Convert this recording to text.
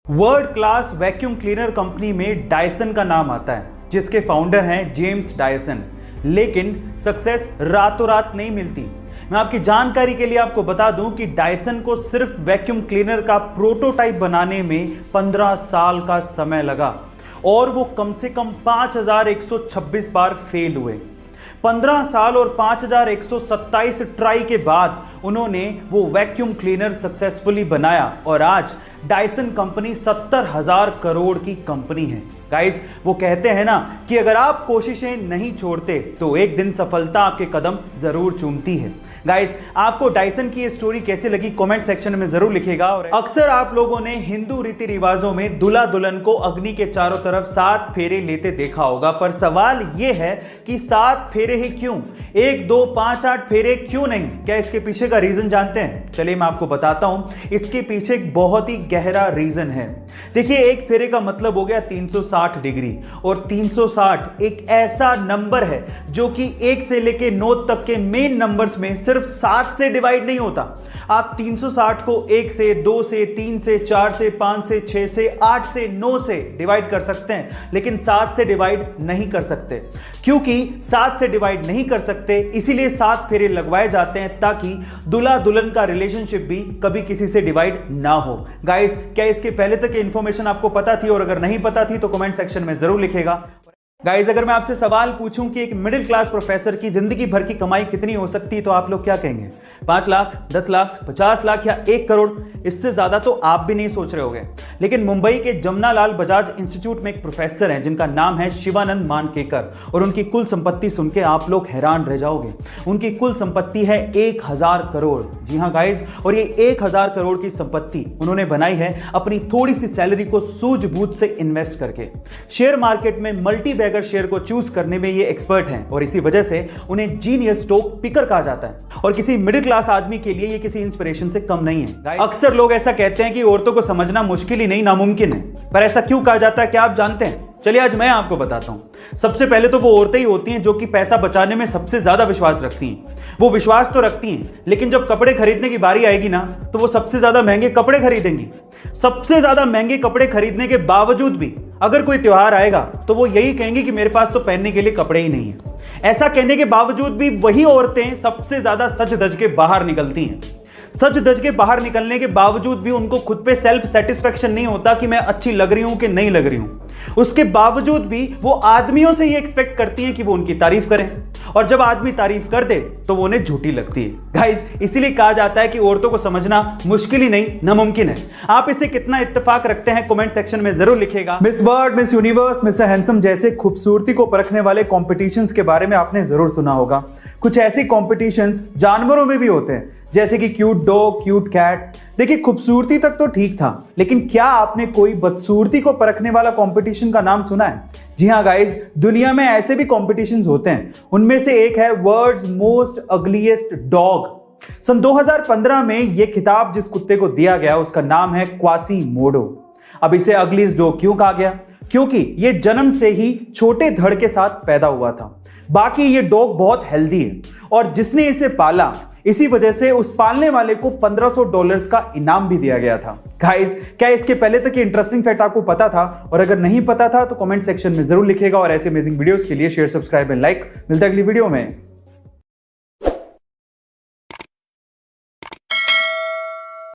World class vacuum cleaner company में Dyson का नाम आता है, जिसके फाउंडर हैं जेम्स डायसन। लेकिन सक्सेस रातों रात नहीं मिलती। मैं आपकी जानकारी के लिए आपको बता दूं कि डायसन को सिर्फ वैक्यूम क्लीनर का प्रोटोटाइप बनाने में 15 साल का समय लगा और वो कम से कम 5126 बार फेल हुए। 15 साल और 5127 ट्राई के बाद उन्होंने वो वैक्यूम क्लीनर सक्सेसफुली बनाया और आज डायसन कंपनी 70,000 करोड़ की कंपनी है। गाइस, वो कहते हैं ना कि अगर आप कोशिशें नहीं छोड़ते तो एक दिन सफलता आपके कदम जरूर चूमती है। गाइस, आपको डायसन की ये स्टोरी कैसे लगी कमेंट सेक्शन में जरूर लिखिएगा। और अक्सर आप लोगों ने हिंदू रीति रिवाजों में दूल्हा दुल्हन को अग्नि के चारों तरफ 7 फेरे लेते देखा होगा, पर सवाल ये है कि 7 फेरे ही क्यों? 1, 2, 5, 8 फेरे क्यों नहीं? क्या इसके पीछे का रीजन जानते हैं? चलिए मैं आपको बताता हूं। इसके पीछे एक बहुत ही गहरा रीजन है। देखिए, एक फेरे का मतलब हो गया 360 डिग्री, और 360 एक ऐसा नंबर है जो कि 1 से लेके 9 तक के मेन नंबर्स में सिर्फ 7 से डिवाइड नहीं होता। आप 360 को 1 से, 2 से, 3 से, 4 से, 5 से, 6 से, 8 से, 9 से डिवाइड कर सकते हैं, लेकिन 7 से डिवाइड नहीं कर सकते। क्योंकि 7 से डिवाइड नहीं कर सकते, इसीलिए 7 फेरे लगवाए जाते हैं ताकि दूल्हा दुल्हन का रिलेशनशिप भी कभी किसी से डिवाइड ना हो। गाइस, क्या इसके पहले तक की इंफॉर्मेशन आपको पता थी? और अगर नहीं पता थी तो कमेंट सेक्शन में जरूर लिखेगा। गाइस, अगर मैं आपसे सवाल पूछूं कि एक मिडिल क्लास प्रोफेसर की जिंदगी भर की कमाई कितनी हो सकती है, तो आप लोग क्या कहेंगे? 5 लाख, 10 लाख, 50 लाख या 1 करोड़? इससे ज्यादा तो आप भी नहीं सोच रहे होंगे। लेकिन मुंबई के जमनालाल बजाज इंस्टीट्यूट में एक प्रोफेसर हैं जिनका नाम है शिवानंद मानकेकर, और उनकी कुल संपत्ति सुन के आप लोग हैरान रह जाओगे। उनकी कुल संपत्ति है 1000 करोड़। जी हाँ गाइस, और ये 1000 करोड़ की संपत्ति उन्होंने बनाई है अपनी थोड़ी सी सैलरी को सूझबूझ से इन्वेस्ट करके। शेयर मार्केट में मल्टी बैगर शेयर को चूज करने में ये एक्सपर्ट हैं, और इसी वजह से उन्हें जीनियस स्टॉक पिकर कहा जाता है। और किसी मिडिल क्लास आदमी के लिए ये किसी इंस्पिरेशन से कम नहीं है। अक्सर लोग ऐसा कहते हैं कि औरतों को समझना मुश्किल ही नहीं नामुमकिन है, पर ऐसा क्यों कहा जाता है, क्या आप जानते हैं? चलिए आज मैं आपको बताता हूं। सबसे पहले तो वो औरतें ही होती हैं जो कि पैसा बचाने में सबसे ज्यादा विश्वास रखती हैं। वो विश्वास तो रखती हैं, लेकिन जब कपड़े खरीदने की बारी आएगी ना, तो वो सबसे ज्यादा महंगे कपड़े खरीदेंगी। सबसे ज्यादा महंगे कपड़े खरीदने के बावजूद भी अगर कोई त्योहार आएगा तो वो यही कहेंगी कि मेरे पास तो पहनने के लिए कपड़े ही नहीं है। ऐसा कहने के बावजूद भी वही औरतें सबसे ज्यादा सज धज के बाहर निकलती हैं। सच धज के बाहर निकलने के बावजूद भी उनको खुद पे सेल्फ सेटिस्फेक्शन नहीं होता कि मैं अच्छी लग रही हूं कि नहीं लग रही हूं। उसके बावजूद भी वो आदमियों से ये एक्सपेक्ट करती हैं कि वो उनकी तारीफ करें, और जब आदमी तारीफ कर दे तो वो उन्हें झूठी लगती है। गाइस, इसीलिए कहा जाता है कि औरतों को समझना मुश्किल ही नहीं नामुमकिन है। आप इसे कितना इत्तेफाक रखते हैं कमेंट सेक्शन में जरूर लिखेगा। Miss world, miss universe, mister handsome जैसे खूबसूरती को परखने वाले कॉम्पिटिशंस के बारे में आपने जरूर सुना होगा। कुछ ऐसे कॉम्पिटिशंस जानवरों में भी होते हैं, जैसे कि क्यूट डॉग, क्यूट कैट। देखिए, खूबसूरती तक तो ठीक था, लेकिन क्या आपने कोई बदसूरती को परखने वाला कंपटीशन का नाम सुना है? जी हाँ गाइस, दुनिया में ऐसे भी कॉम्पिटिशन्स होते हैं। उनमें से एक है वर्ल्ड्स मोस्ट अगलीस्ट डॉग। सन 2015 में यह खिताब जिस कुत्ते को दिया गया उसका नाम है क्वासीमोडो। अब इसे अगलीस्ट डॉग क्यों कहा गया? क्योंकि यह जन्म से ही छोटे धड़ के साथ पैदा हुआ था। बाकी ये डॉग बहुत हेल्दी है, और जिसने इसे पाला, इसी वजह से उस पालने वाले को $1500 का इनाम भी दिया गया था। गाइस, क्या इसके पहले तक इंटरेस्टिंग फैक्ट आपको पता था? और अगर नहीं पता था तो कमेंट सेक्शन में जरूर लिखेगा। और ऐसे अमेजिंग वीडियोस के लिए शेयर, सब्सक्राइब एंड लाइक। मिलता है अगली वीडियो में।